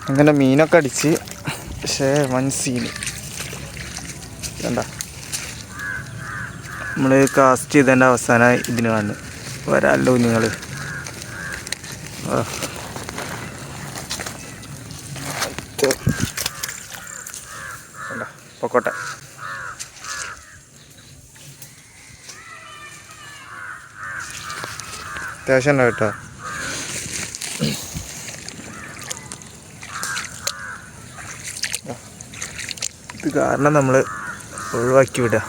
അങ്ങനെ മീനൊക്കെ അടിച്ച്. പക്ഷേ വൻ സീന് കണ്ട. നമ്മൾ കാസ്റ്റ് ചെയ്തതിൻ്റെ അവസാനം ഇതിന് വന്ന് വരാമല്ലോ നിങ്ങൾ. പൊക്കോട്ടെ. അത്യാവശ്യം ഉണ്ടാവും കേട്ടോ. ഇത് കാരണം നമ്മൾ ഒഴിവാക്കി വിടുക.